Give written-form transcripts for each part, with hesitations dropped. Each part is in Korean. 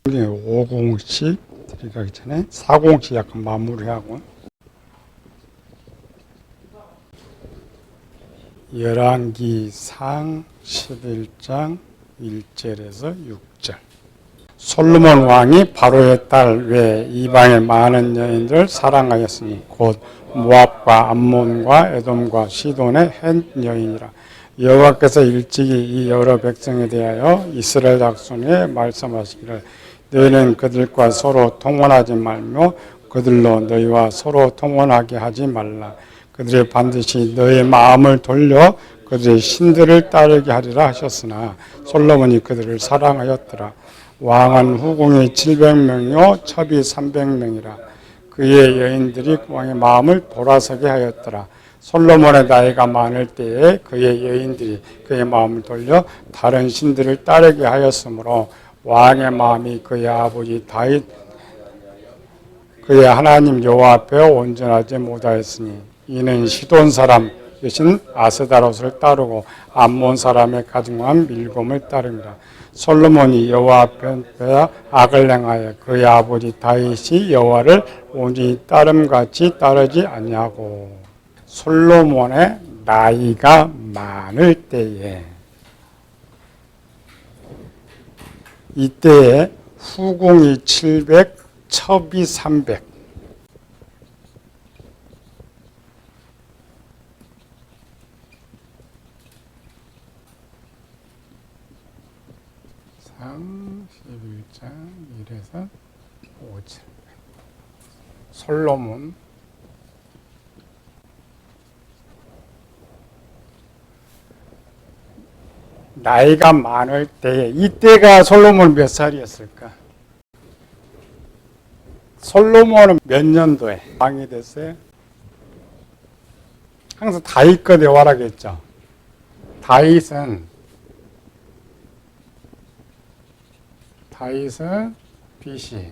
5공씩 들어가기 전에 4공씩 약간 마무리하고 열왕기상 11장 1절에서 6절. 솔로몬 왕이 바로의 딸 외 이방의 많은 여인들 사랑하였으니 곧 모압과 암몬과 에돔과 시돈의 헷 여인이라. 여호와께서 일찍이 이 여러 백성에 대하여 이스라엘 자손에게 말씀하시기를 너희는 그들과 서로 통혼하지 말며 그들로 너희와 서로 통혼하게 하지 말라. 그들이 반드시 너의 마음을 돌려 그들의 신들을 따르게 하리라 하셨으나 솔로몬이 그들을 사랑하였더라. 왕은 후궁이 700명이요 첩이 300명이라. 그의 여인들이 왕의 마음을 돌아서게 하였더라. 솔로몬의 나이가 많을 때에 그의 여인들이 그의 마음을 돌려 다른 신들을 따르게 하였으므로 왕의 마음이 그의 아버지 다윗 그의 하나님 여호와 앞에 온전하지 못하였으니 이는 시돈 사람 여신 아스다롯을 따르고 암몬 사람의 가증한 밀곰을 따릅니다. 솔로몬이 여호와 앞에 악을 행하여 그의 아버지 다윗이 여호와를 온전히 따름같이 따르지 아니하고. 솔로몬의 나이가 많을 때에 이때에 후궁이 700, 첩이 300. 상 11장 1에서 5절. 솔로몬 나이가 많을 때에 이때가 솔로몬 몇 살이었을까? 솔로몬은 몇 년도에 왕이 됐어요? 항상 다윗 거 내와라겠죠. 다윗은 BC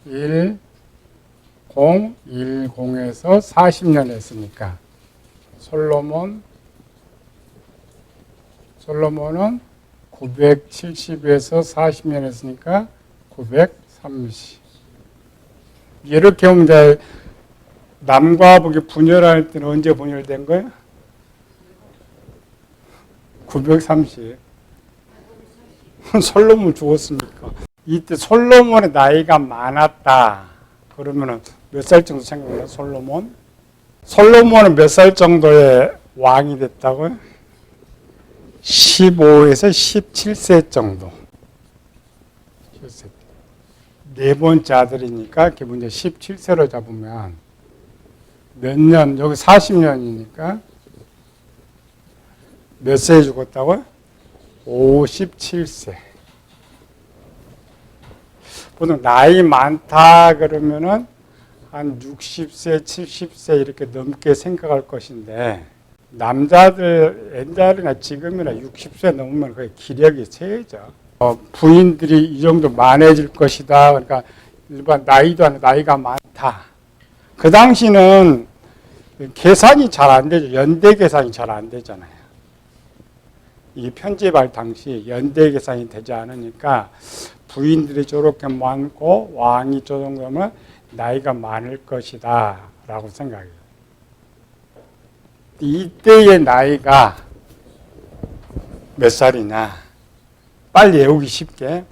1010에서 40년 했으니까 솔로몬은 970에서 40년 했으니까 930. 이렇게 보면 이제 남과 북이 분열할 때는 언제 분열된 거예요? 930. 솔로몬 죽었으니까. 이때 솔로몬의 나이가 많았다. 그러면은 몇 살 정도 생각해요? 솔로몬은 몇 살 정도의 왕이 됐다고요? 15에서 17세 정도. 네 번째 아들이니까 기본 17세로 잡으면 몇 년, 여기 40년이니까 몇 세에 죽었다고요? 57세. 보통 나이 많다 그러면은 한 60세, 70세 이렇게 넘게 생각할 것인데 남자들 옛날이나 지금이나 60세 넘으면 거의 기력이 세죠. 부인들이 이 정도 많아질 것이다. 그러니까 일반 나이도 아니고 나이가 많다. 그 당시는 계산이 잘 안 되죠. 연대 계산이 잘 안 되잖아요. 이 편집할 당시 연대 계산이 되지 않으니까 부인들이 저렇게 많고 왕이 저 정도면 나이가 많을 것이다 라고 생각해요. 이때의 나이가 몇 살이냐? 빨리 외우기 쉽게.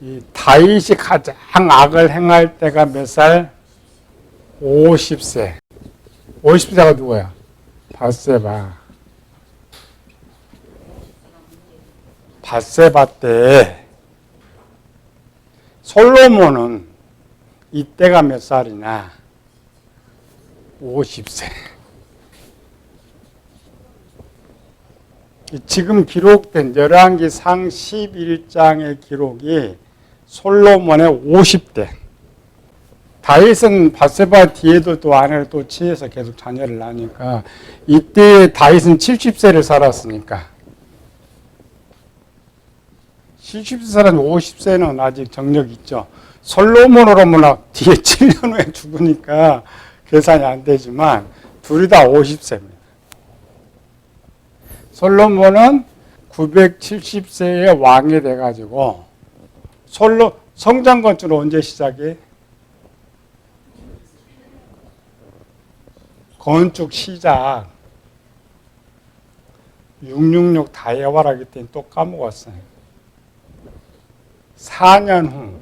이 다윗이 가장 악을 행할 때가 몇 살? 50세. 50세가 누구야? 밧세바. 밧세바 때 솔로몬은 이때가 몇 살이냐? 50세. 지금 기록된 열왕기상 11장의 기록이 솔로몬의 50대. 다윗은 밧세바 뒤에도 또 아내를 또 취해서 계속 자녀를 낳으니까 이때 다윗은 70세를 살았으니까 70세 살은 50세는 아직 정력이 있죠. 솔로몬으로 보면 뒤에 7년 후에 죽으니까 계산이 안 되지만 둘이 다 50세입니다. 솔로몬은 970세에 왕이 돼가지고 성전 건축은 언제 시작해? 건축 시작 666 다해와라기 때문에 또 까먹었어요. 4년 후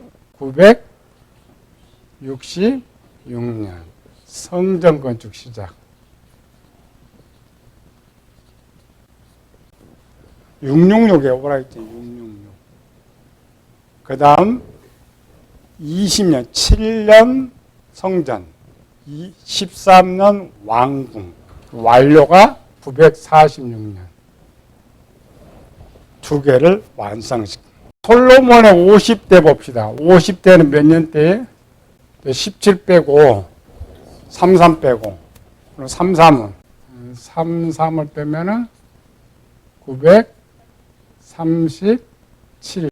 966년 성전 건축 시작. 666에 오라 했지. 666. 그 다음 20년 7년 성전 13년 왕궁 완료가 946년 두 개를 완성시킵니다. 솔로몬의 50대 봅시다. 50대는 몇 년대에? 17 빼고 33 빼고 33은 33을 빼면은 937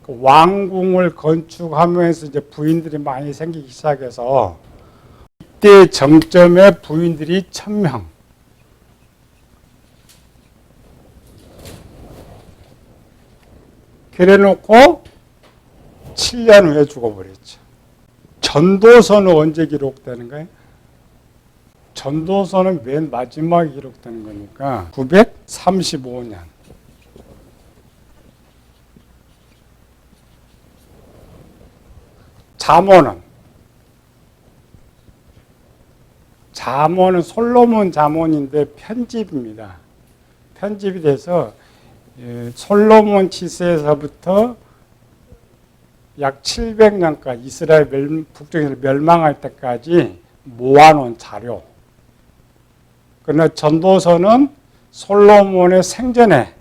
왕궁을 건축하면서 이제 부인들이 많이 생기기 시작해서 이때 정점에 부인들이 1000명. 그래 놓고 7년 후에 죽어버렸죠. 전도서는 언제 기록되는 거예요? 전도서는 맨 마지막에 기록되는 거니까 935년. 잠언은 솔로몬 잠언인데 편집입니다. 편집이 돼서 솔로몬 치세에서부터 약 700년까지 이스라엘 북쪽에서 멸망할 때까지 모아놓은 자료. 그러나 전도서는 솔로몬의 생전에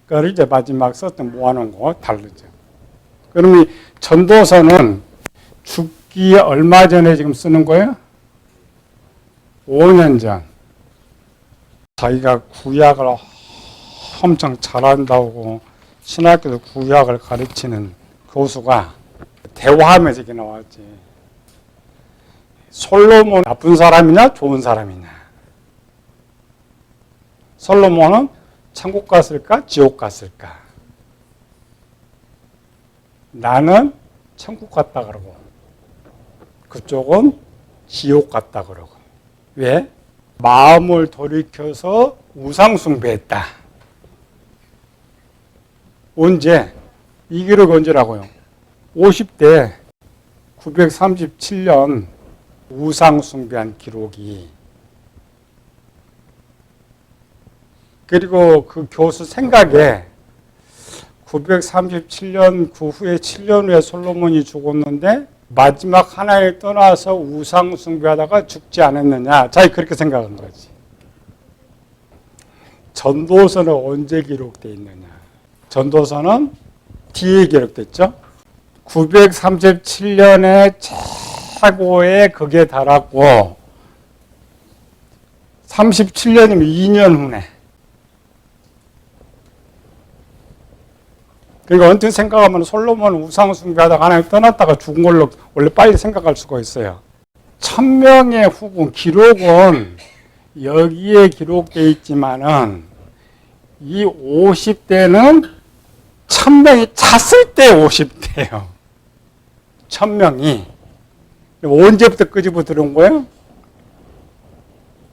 그걸 이제 마지막 썼던 모아놓은 거 다르죠. 그러면 전도서는 죽기 얼마 전에 지금 쓰는 거예요? 5년 전. 자기가 구약을 엄청 잘한다고 신학교에서 구약을 가르치는 교수가 대화하면서 이렇게 나왔지. 솔로몬 나쁜 사람이냐 좋은 사람이냐. 솔로몬은 천국 갔을까 지옥 갔을까. 나는 천국 갔다 그러고 그쪽은 지옥 갔다 그러고. 왜? 마음을 돌이켜서 우상 숭배했다. 언제? 이 기록 언제라고요? 50대 937년 우상 숭배한 기록이. 그리고 그 교수 생각에 937년 그 후에 7년 후에 솔로몬이 죽었는데 마지막 하나에 떠나서 우상 숭배하다가 죽지 않았느냐. 자기 그렇게 생각한 거지. 전도서는 언제 기록되어 있느냐. 전도서는 뒤에 기록됐죠. 937년에 최고의 극에 달았고 37년이면 2년 후네. 그러니까 언뜻 생각하면 솔로몬은 우상 숭배하다가 하나님 떠났다가 죽은 걸로 원래 빨리 생각할 수가 있어요. 1000명의 후군 기록은 여기에 기록되어 있지만은 이 50대는 1000명이 찼을 때 50대예요. 1000명이 언제부터 끄집어 들어온 거예요?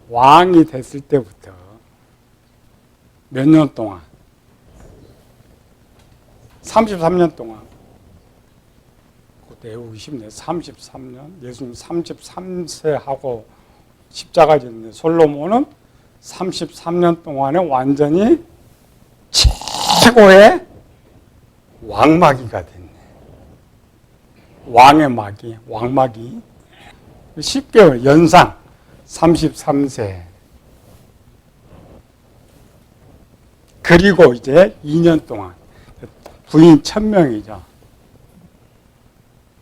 왕이 됐을 때부터 몇 년 동안? 33년 동안. 그때 외우기 쉽네. 33년. 예수님 33세 하고 십자가 졌는데 솔로몬은 33년 동안에 완전히 최고의 왕마귀가 됐네. 왕의 마귀, 왕마귀. 10개월 연상 33세. 그리고 이제 2년 동안 부인 1000명이죠.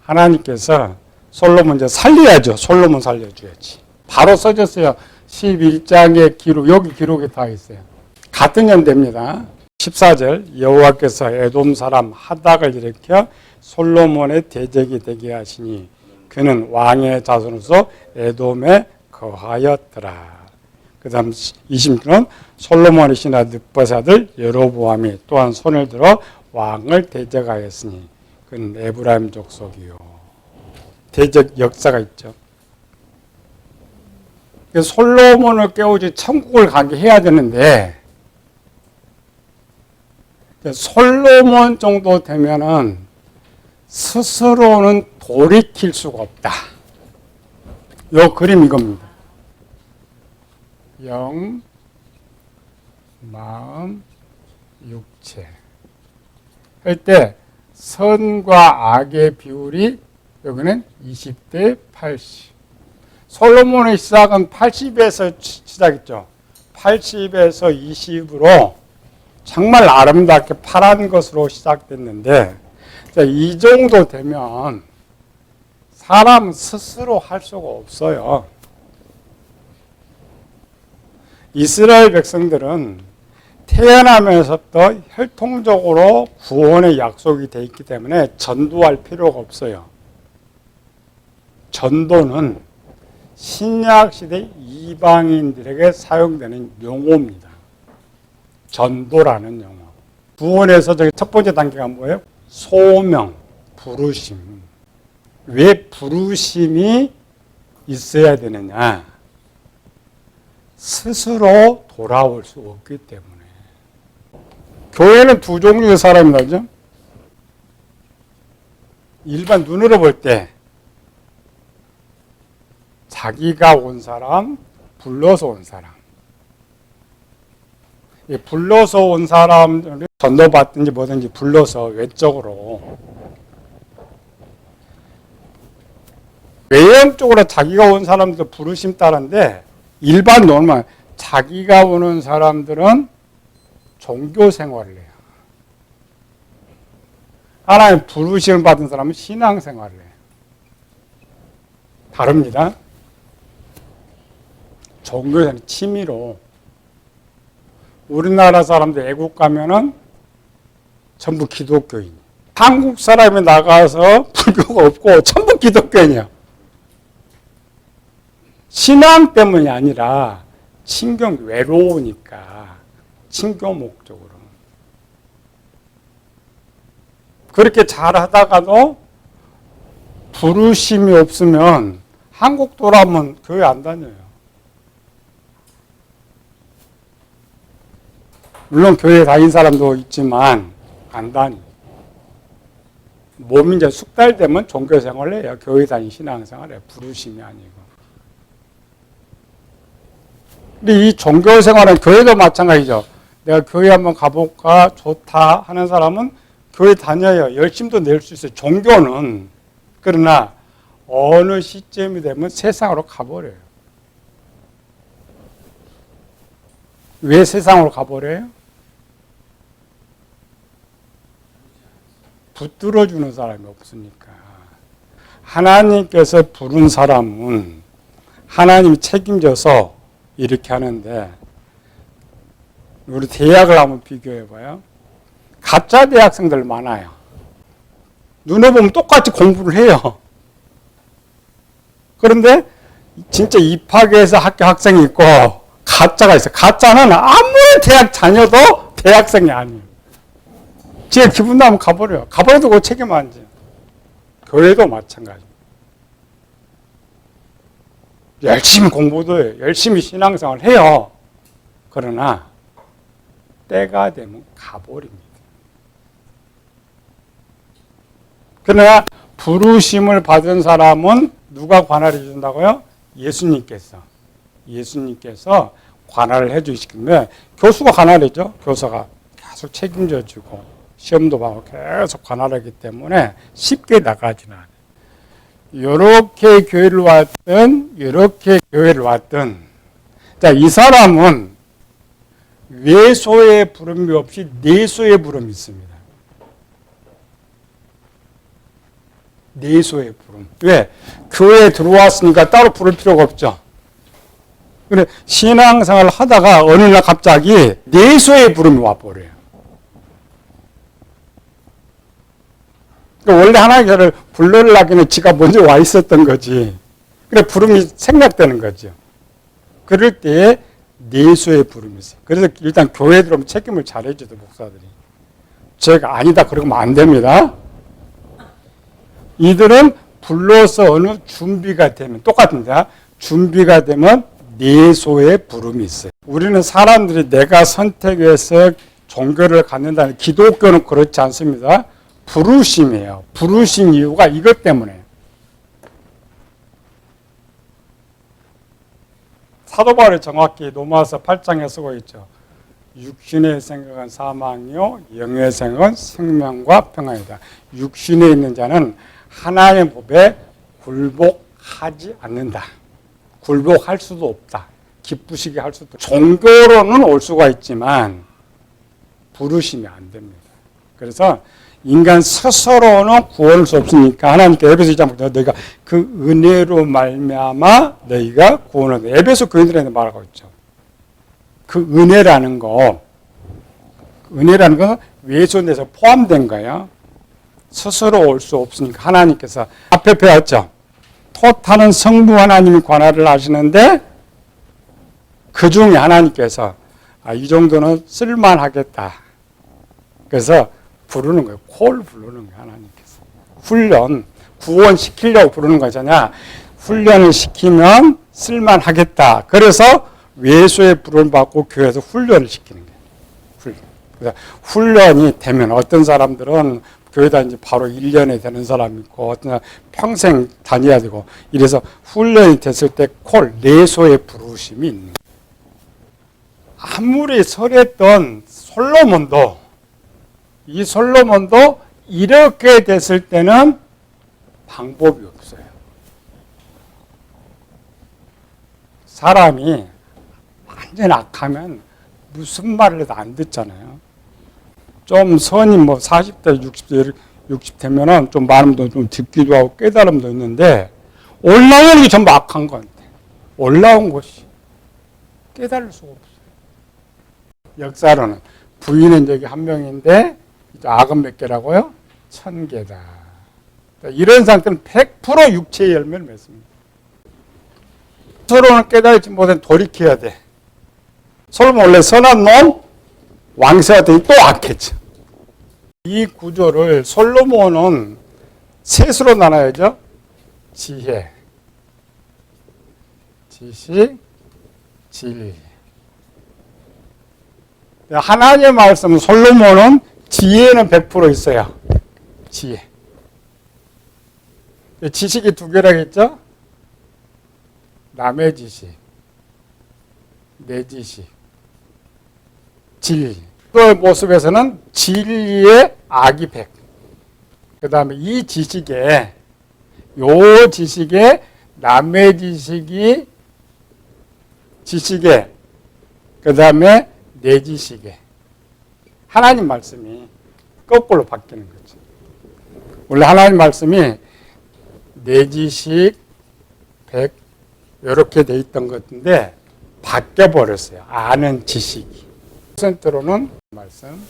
하나님께서 솔로몬 이제 살려야죠. 솔로몬 살려줘야지. 바로 써졌어요. 11장의 기록, 여기 기록이 다 있어요. 같은 연대입니다. 14절 여호와께서 에돔 사람 하닥을 일으켜 솔로몬의 대적이 되게 하시니 그는 왕의 자손으로서 에돔에 거하였더라. 그 다음 26절은 솔로몬의 신하 느봇의 아들 여로보암이 또한 손을 들어 왕을 대적하였으니 그는 에브라임 족속이요. 대적 역사가 있죠. 솔로몬을 깨우지 천국을 가게 해야 되는데 솔로몬 정도 되면은 스스로는 돌이킬 수가 없다. 요 그림 이겁니다. 영, 마음, 육체 할 때 선과 악의 비율이 여기는 20대 80. 솔로몬의 시작은 80에서 시작했죠. 80에서 20으로 정말 아름답게 파란 것으로 시작됐는데 이 정도 되면 사람 스스로 할 수가 없어요. 이스라엘 백성들은 태어나면서부터 혈통적으로 구원의 약속이 되어 있기 때문에 전도할 필요가 없어요. 전도는 신약시대 이방인들에게 사용되는 용어입니다. 전도라는 용어. 구원에서 첫 번째 단계가 뭐예요? 소명, 부르심. 왜 부르심이 있어야 되느냐? 스스로 돌아올 수 없기 때문에. 교회는 두 종류의 사람이 나죠. 일반 눈으로 볼 때 자기가 온 사람, 불러서 온 사람. 불러서 온 사람들이 전도받든지 뭐든지 불러서 외적으로 외형적으로 자기가 온 사람들도 부르심 따른데 일반 논만 자기가 오는 사람들은 종교 생활을 해요. 하나님 부르심을 받은 사람은 신앙 생활을 해요. 다릅니다. 종교는 취미로. 우리나라 사람들 애국 가면은 전부 기독교인. 한국 사람이 나가서 불교가 없고 전부 기독교인이야. 신앙 때문이 아니라 친경 외로우니까 친교 목적으로. 그렇게 잘하다가도 부르심이 없으면 한국 돌아오면 교회 안 다녀요. 물론 교회 다닌 사람도 있지만 안 다니. 몸이 이제 숙달되면 종교생활을 해요. 교회 다닌 신앙생활을 해요. 부르심이 아니고. 근데 이 종교생활은 교회도 마찬가지죠. 내가 교회 한번 가볼까 좋다 하는 사람은 교회 다녀요. 열심도 낼 수 있어요. 종교는. 그러나 어느 시점이 되면 세상으로 가버려요. 왜 세상으로 가버려요? 붙들어주는 사람이 없으니까. 하나님께서 부른 사람은 하나님이 책임져서 이렇게 하는데, 우리 대학을 한번 비교해봐요. 가짜 대학생들 많아요. 눈에 보면 똑같이 공부를 해요. 그런데 진짜 입학해서 학교 학생이 있고 가짜가 있어요. 가짜는 아무리 대학 다녀도 대학생이 아니에요. 지가 기분 나면 가버려요. 가버려도 그 책임 안 져요. 교회도 마찬가지. 열심히 공부도 해요. 열심히 신앙생활을 해요. 그러나 때가 되면 가버립니다. 그러나 부르심을 받은 사람은 누가 관할해 준다고요? 예수님께서 관할을 해주시는데, 교수가 관할이죠. 교사가 계속 책임져 주고 시험도 봐고 계속 관할하기 때문에 쉽게 나가지는 않아요. 이렇게 교회를 왔든 자, 이 사람은 외소의 부름이 없이 내소의 부름이 있습니다. 내소의 부름. 왜? 교회에 들어왔으니까 따로 부를 필요가 없죠. 근데 신앙생활을 하다가 어느 날 갑자기 내소의 부름이 와버려요. 원래 하나님을 불러내려기는 지가 먼저 와 있었던 거지. 그래 부름이 생략되는 거죠. 그럴 때에 내소의 부름이 있어요. 그래서 일단 교회 들어오면 책임을 잘해줘도 목사들이. 제가 아니다 그러면 안 됩니다. 이들은 불러서 어느 준비가 되면 똑같은데 준비가 되면 내소의 부름이 있어요. 우리는 사람들이 내가 선택해서 종교를 갖는다는 기독교는 그렇지 않습니다. 부르심이에요. 부르신 이유가 이것 때문에. 사도 바울이 정확히 로마서 8장에 쓰고 있죠. 육신의 생각은 사망이요 영의 생각은 생명과 평안이다. 육신에 있는 자는 하나님의 법에 굴복하지 않는다. 굴복할 수도 없다. 기쁘시게 할 수도 없다. 종교로는 올 수가 있지만 부르심이 안 됩니다. 그래서 인간 스스로는 구원할 수 없으니까 하나님께 에베소 2장 너희가 그 은혜로 말미암아 너희가 구원을 에베소 교인들한테 말하고 있죠. 그 은혜라는 건 외손에서 포함된 거예요. 스스로 올 수 없으니까 하나님께서 앞에 배웠죠. 토타는 성부 하나님이 관할을 하시는데 그 중에 하나님께서 이 정도는 쓸만하겠다. 그래서 부르는 거예요. 콜 부르는 거예요. 하나님께서. 훈련, 구원시키려고 부르는 거잖아. 훈련을 시키면 쓸만하겠다. 그래서 외소의 부름을 받고 교회에서 훈련을 시키는 거예요. 훈련. 그래서 훈련이 되면 어떤 사람들은 교회 다니지 바로 1년에 되는 사람이 있고 어떤 사람은 평생 다녀야 되고 이래서 훈련이 됐을 때 콜, 내소의 부르심이 있는 거예요. 아무리 설했던 솔로몬도 이렇게 됐을 때는 방법이 없어요. 사람이 완전 악하면 무슨 말을 해도 안 듣잖아요. 좀 선이 40대, 60 되면은 좀 마음도 좀 듣기도 하고 깨달음도 있는데 올라오는 게 전부 악한 건데 올라온 것이 깨달을 수가 없어요. 역사로는 부인은 여기 한 명인데 악은 몇 개라고요? 1000개다. 이런 상태는 100% 육체의 열매를 맺습니다. 서로는 깨달지 못해 돌이켜야 돼. 솔로몬 원래 선한 놈, 왕세가 되니 또 악했죠. 이 구조를 솔로몬은 셋으로 나눠야죠. 지혜, 지식, 진리. 하나님의 말씀은 솔로몬은 지혜는 100% 있어요. 지혜. 지식이 두 개라고 했죠? 남의 지식, 내 지식, 진리. 그 모습에서는 진리의 악이 100. 그 다음에 이 지식에, 요 지식에 남의 지식에, 그 다음에 내 지식에. 하나님 말씀이 거꾸로 바뀌는 거죠. 원래 하나님 말씀이 내 지식 100 이렇게 돼 있던 것인데 바뀌어버렸어요. 아는 지식이. %로는 말씀.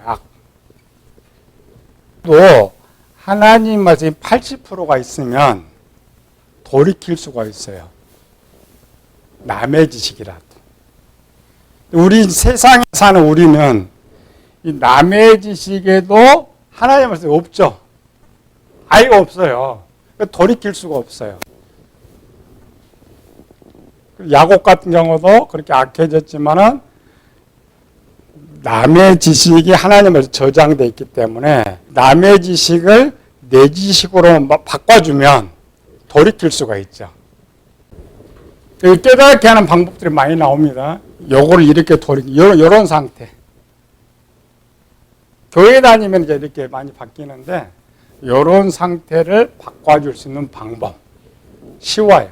악. 또 하나님 말씀이 80%가 있으면 돌이킬 수가 있어요. 남의 지식이라도. 우리 세상에 사는 우리는 이 남의 지식에도 하나님의 말씀이 없죠. 아예 없어요. 돌이킬 수가 없어요. 야곱 같은 경우도 그렇게 악해졌지만은 남의 지식이 하나님에서 저장되어 있기 때문에 남의 지식을 내 지식으로 바꿔주면 돌이킬 수가 있죠. 깨닫게 하는 방법들이 많이 나옵니다. 요거를 이렇게 요런 상태. 교회 다니면 이제 이렇게 많이 바뀌는데 요런 상태를 바꿔줄 수 있는 방법. 쉬워요.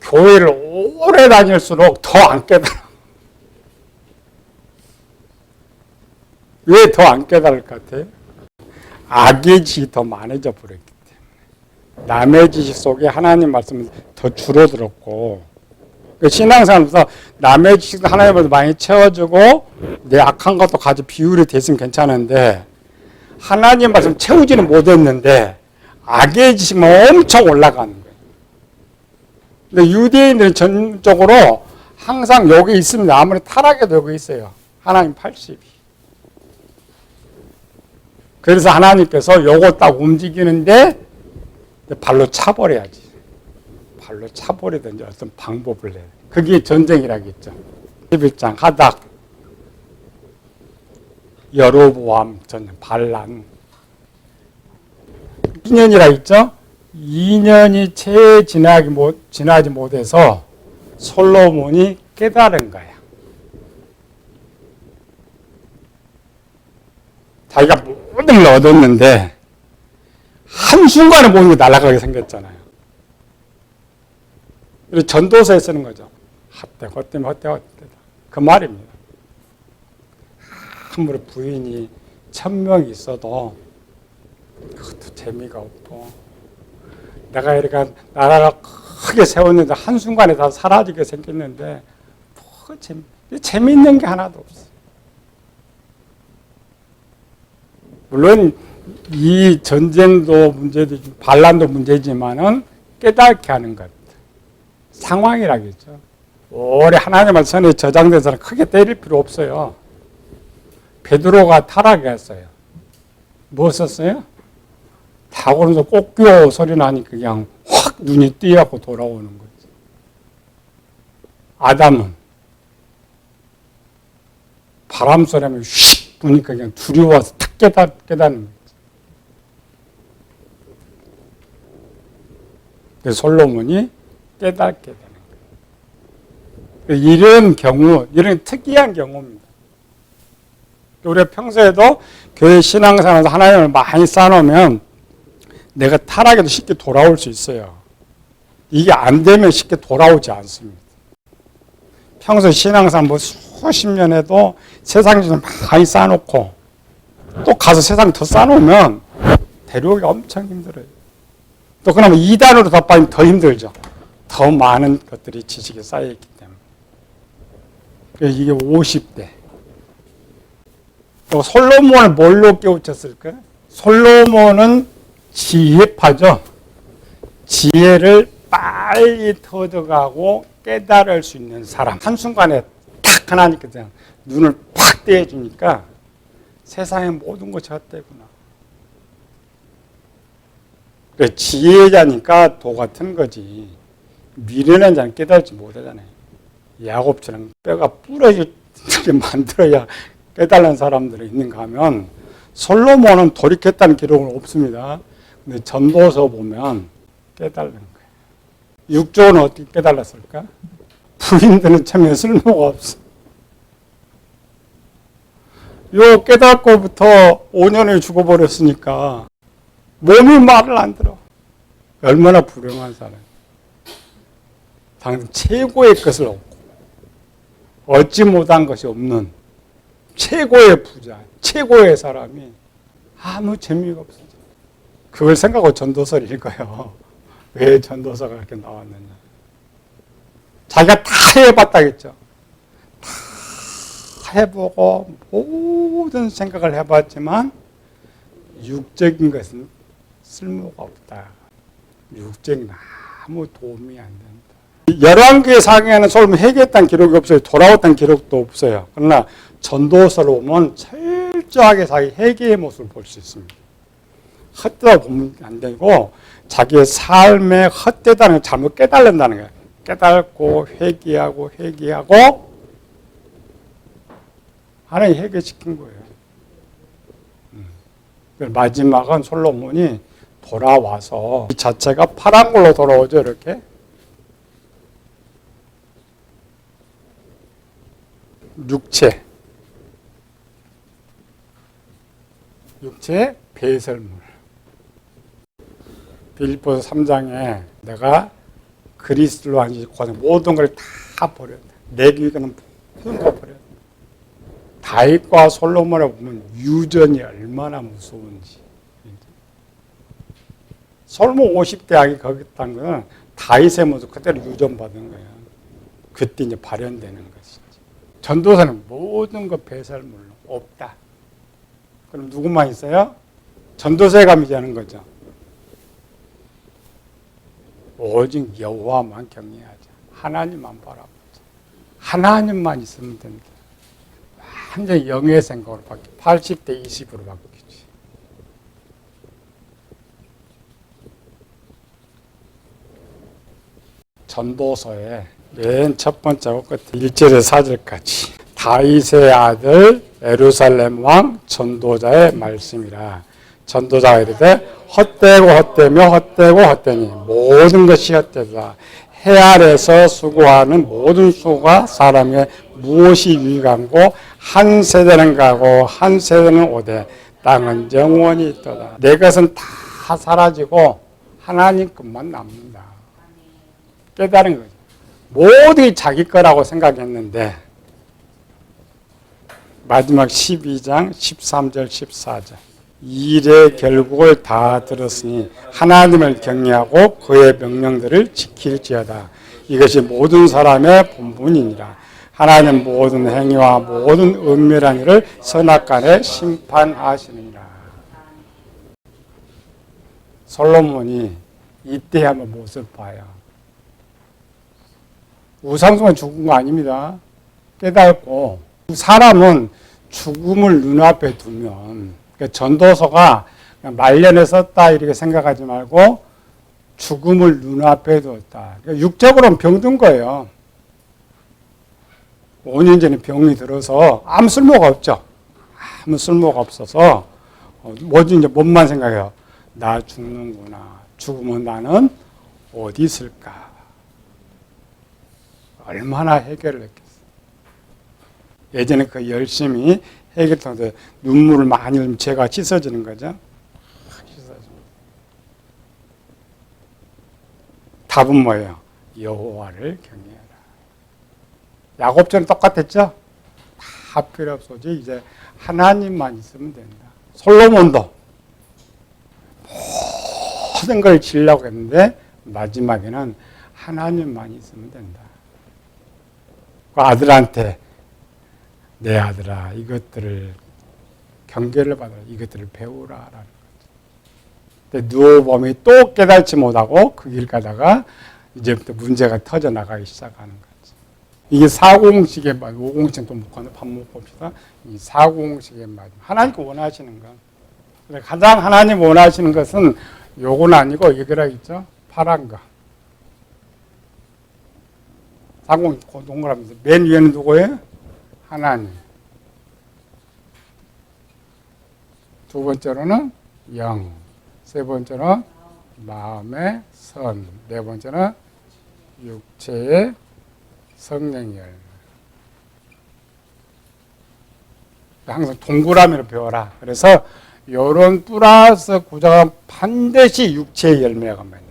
교회를 오래 다닐수록 더 안 깨달아. 왜 더 안 깨달을 것 같아요? 악의 지식이 더 많아져 버렸기 때문에. 남의 지식 속에 하나님 말씀은 더 줄어들었고, 신앙생활에서 남의 지식도 하나님보다 많이 채워주고 내 악한 것도 같이 비율이 됐으면 괜찮은데 하나님 말씀 채우지는 못했는데 악의 지식만 엄청 올라가는 거예요. 근데 유대인들은 전적으로 항상 여기 있습니다. 아무리 타락해도 여기 있어요. 하나님 80이. 그래서 하나님께서 요거 딱 움직이는데 발로 차버려야지. 발로 차버리든지 어떤 방법을 내. 그게 전쟁이라겠죠. 11장 하닥, 여로보암 전쟁, 반란. 2년이라 있죠? 2년이 채 지나지 못해서 솔로몬이 깨달은 거야. 자기가 모든 걸 얻었는데 한순간에 모든 게 날아가게 생겼잖아요. 그래서 전도서에 쓰는 거죠. 헛되다. 그 말입니다. 아무리 부인이 1000명이 있어도 그것도 재미가 없고, 내가 이렇게 나라가 크게 세웠는데 한순간에 다 사라지게 생겼는데 뭐 재미있는 게 하나도 없어. 물론 이 전쟁도 문제도 반란도 문제지만은 깨닫게 하는 것, 상황이라겠죠. 오래 하나님의 선에 저장된 사람 크게 때릴 필요 없어요. 베드로가 타락했어요. 뭐 썼어요? 타고나서 꽃교 소리 나니까 그냥 확 눈이 띄어갖고 돌아오는 거지. 아담은 바람 소리 하면 휙 부니까 그냥 두려워서 탁 깨닫는 거지. 그래서 솔로몬이 깨닫게 되는 거예요. 이런 경우, 이런 특이한 경우입니다. 우리가 평소에도 교회 신앙생활에서 하나님을 많이 쌓아놓으면 내가 타락해도 쉽게 돌아올 수 있어요. 이게 안 되면 쉽게 돌아오지 않습니다. 평소 신앙생활 뭐 수십 년 해도 세상 좀 많이 쌓아놓고 또 가서 세상 더 쌓아놓으면 데려오기가 엄청 힘들어요. 또 그러면 2단으로 더 빠지면 더 힘들죠. 더 많은 것들이 지식에 쌓여있기 때문에. 그래서 이게 50대. 또 솔로몬을 뭘로 깨우쳤을까요? 솔로몬은 지혜파죠. 지혜를 빨리 터득하고 깨달을 수 있는 사람. 한순간에 탁 하나니까 그냥 눈을 팍 떼어주니까 세상의 모든 것이 헛되구나. 그래, 지혜자니까 도 같은 거지. 미련한 자는 깨달지 못하잖아요. 야곱처럼 뼈가 부러지게 만들어야 깨달는 사람들이 있는가 하면 솔로몬은 돌이켰다는 기록은 없습니다. 근데 전도서 보면 깨달는 거예요. 6조는 어떻게 깨달았을까? 부인들은 참 쓸모가 없어. 요 깨닫고부터 5년을 죽어버렸으니까 몸이 말을 안 들어. 얼마나 불행한 사람. 당장 최고의 것을 얻고 얻지 못한 것이 없는 최고의 부자, 최고의 사람이 아무 재미가 없어져. 그걸 생각하고 전도서를 읽어요. 왜 전도서가 그렇게 나왔느냐. 자기가 다 해봤다겠죠. 다 해보고 모든 생각을 해봤지만 육적인 것은 쓸모가 없다. 육적인 아무 도움이 안 된다. 열왕기에 상에는 솔로몬이 회개했다는 기록이 없어요. 돌아왔다는 기록도 없어요. 그러나 전도서로 보면 철저하게 자기 회개의 모습을 볼 수 있습니다. 헛되다 보면 안 되고 자기의 삶의 헛되다는 걸 잘못 깨달는다는 거예요. 깨닫고 회개하고 하나님 회개시킨 거예요. 마지막은 솔로몬이 돌아와서 이 자체가 파란 걸로 돌아오죠. 이렇게 육체 배설물. 빌립보서 3장에 내가 그리스도로 한지 모든 걸 다 버렸다. 내 귀에는 모든 걸 버렸다. 다윗과 솔로몬을 보면 유전이 얼마나 무서운지. 솔로몬 50대 아기 거기 있다는 건 다윗의 모습 그대로 유전받은 거예요. 그때 이제 발현되는 것이지. 전도서는 모든 것 배설물로 없다. 그럼 누구만 있어요? 전도서에 가면 이제 하는 거죠. 오직 여호와만 경외하자. 하나님만 바라보자. 하나님만 있으면 됩니다. 완전히 영의 생각으로 바뀌어 80대 20으로 바뀌지. 전도서에 맨 첫 번째하고 끝 1절에서 4절까지 다윗의 아들 예루살렘 왕 전도자의 말씀이라. 전도자가 이르되 헛되고 헛되며 헛되고 헛되니 모든 것이 헛되다. 해 아래서 수고하는 모든 수고가 사람에게 무엇이 유익한고 한 세대는 가고 한 세대는 오되 땅은 영원히 있도다. 내 것은 다 사라지고 하나님 것만 남는다. 깨달은 거죠. 모두 자기 거라고 생각했는데 마지막 12장 13절 14절 일의 결국을 다 들었으니 하나님을 경외하고 그의 명령들을 지킬지어다. 이것이 모든 사람의 본분이니라. 하나님 모든 행위와 모든 은밀한 일을 선악간에 심판하시느니라. 솔로몬이 이때 한번 무엇을 봐요? 우상숭배 죽은 거 아닙니다. 깨닫고 사람은 죽음을 눈앞에 두면 전도서가 말년에 썼다 이렇게 생각하지 말고 죽음을 눈앞에 두었다. 육적으로는 병든 거예요. 5년 전에 병이 들어서 아무 쓸모가 없죠. 아무 쓸모가 없어서 뭐지 이제 몸만 생각해요. 나 죽는구나. 죽으면 나는 어디 있을까? 얼마나 해결을 했겠어. 예전에 그 열심히 해결 통해서 눈물을 많이 흘리면 죄가 씻어지는 거죠. 씻어집니다. 답은 뭐예요? 여호와를 경외하라. 야곱처럼 똑같았죠? 다 필요 없어지. 이제 하나님만 있으면 된다. 솔로몬도 모든 걸 지으려고 했는데 마지막에는 하나님만 있으면 된다. 그 아들한테 내 아들아 이것들을 경계를 받아라. 이것들을 배우라라는 거죠. 근데 누워보면 또 깨닫지 못하고 그 길 가다가 이제부터 문제가 터져나가기 시작하는 거죠. 이게 사고공식의 말, 5공식 또 묵고 밥 먹고 봅시다. 이 사고공식의 말. 하나님께 원하시는 거. 가장 하나님 원하시는 것은 요건 아니고 이거라 있죠. 파란 거. 사고공식 동그라미에서 맨 위에는 누구예요? 하나님. 두 번째로는 영. 세 번째는 마음의 선. 네 번째는 육체의 성령의 열매. 항상 동그라미로 배워라. 그래서 이런 플러스 구조가 반드시 육체의 열매가 맺는다.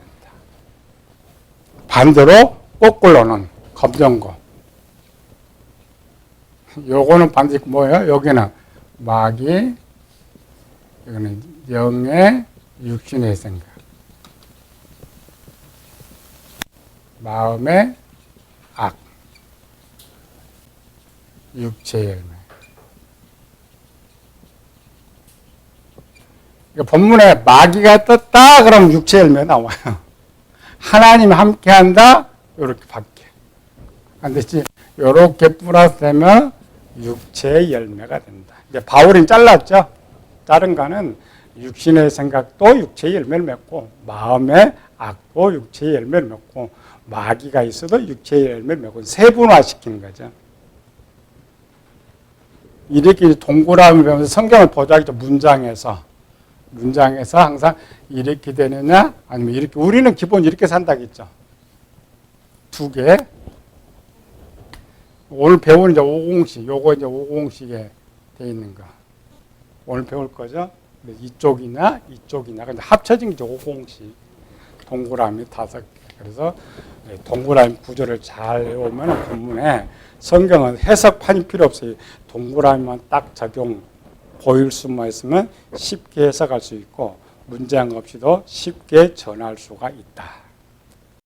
반대로 거꾸로는 검정고. 요거는 반드시 뭐예요? 여기는 마귀, 여기는 영의 육신의 생각, 마음의 악, 육체의 열매. 그러니까 본문에 마귀가 떴다 그러면 육체의 열매 나와요. 하나님이 함께한다 이렇게 바뀌어. 안 됐지? 이렇게 플러스 되면 육체의 열매가 된다. 이제 바울은 잘랐죠. 다른 거는 육신의 생각도 육체의 열매를 맺고 마음의 악도 육체의 열매를 맺고 마귀가 있어도 육체의 열매를 맺고 세분화시키는 거죠. 이렇게 동그라미 배우면서 성경을 보자기죠. 문장에서 항상 이렇게 되느냐 아니면 이렇게. 우리는 기본 이렇게 산다겠죠. 두 개. 오늘 배우는 이제 5공식, 요거 이제 5공식에 돼 있는 거. 오늘 배울 거죠. 이쪽이나 이쪽이나 근데 합쳐진 게 이제 5공식. 동그라미 5개. 그래서 동그라미 구조를 잘 외우면 본문에 성경은 해석판이 필요 없어요. 동그라미만 딱 적용 보일 수만 있으면 쉽게 해석할 수 있고 문장 없이도 쉽게 전할 수가 있다.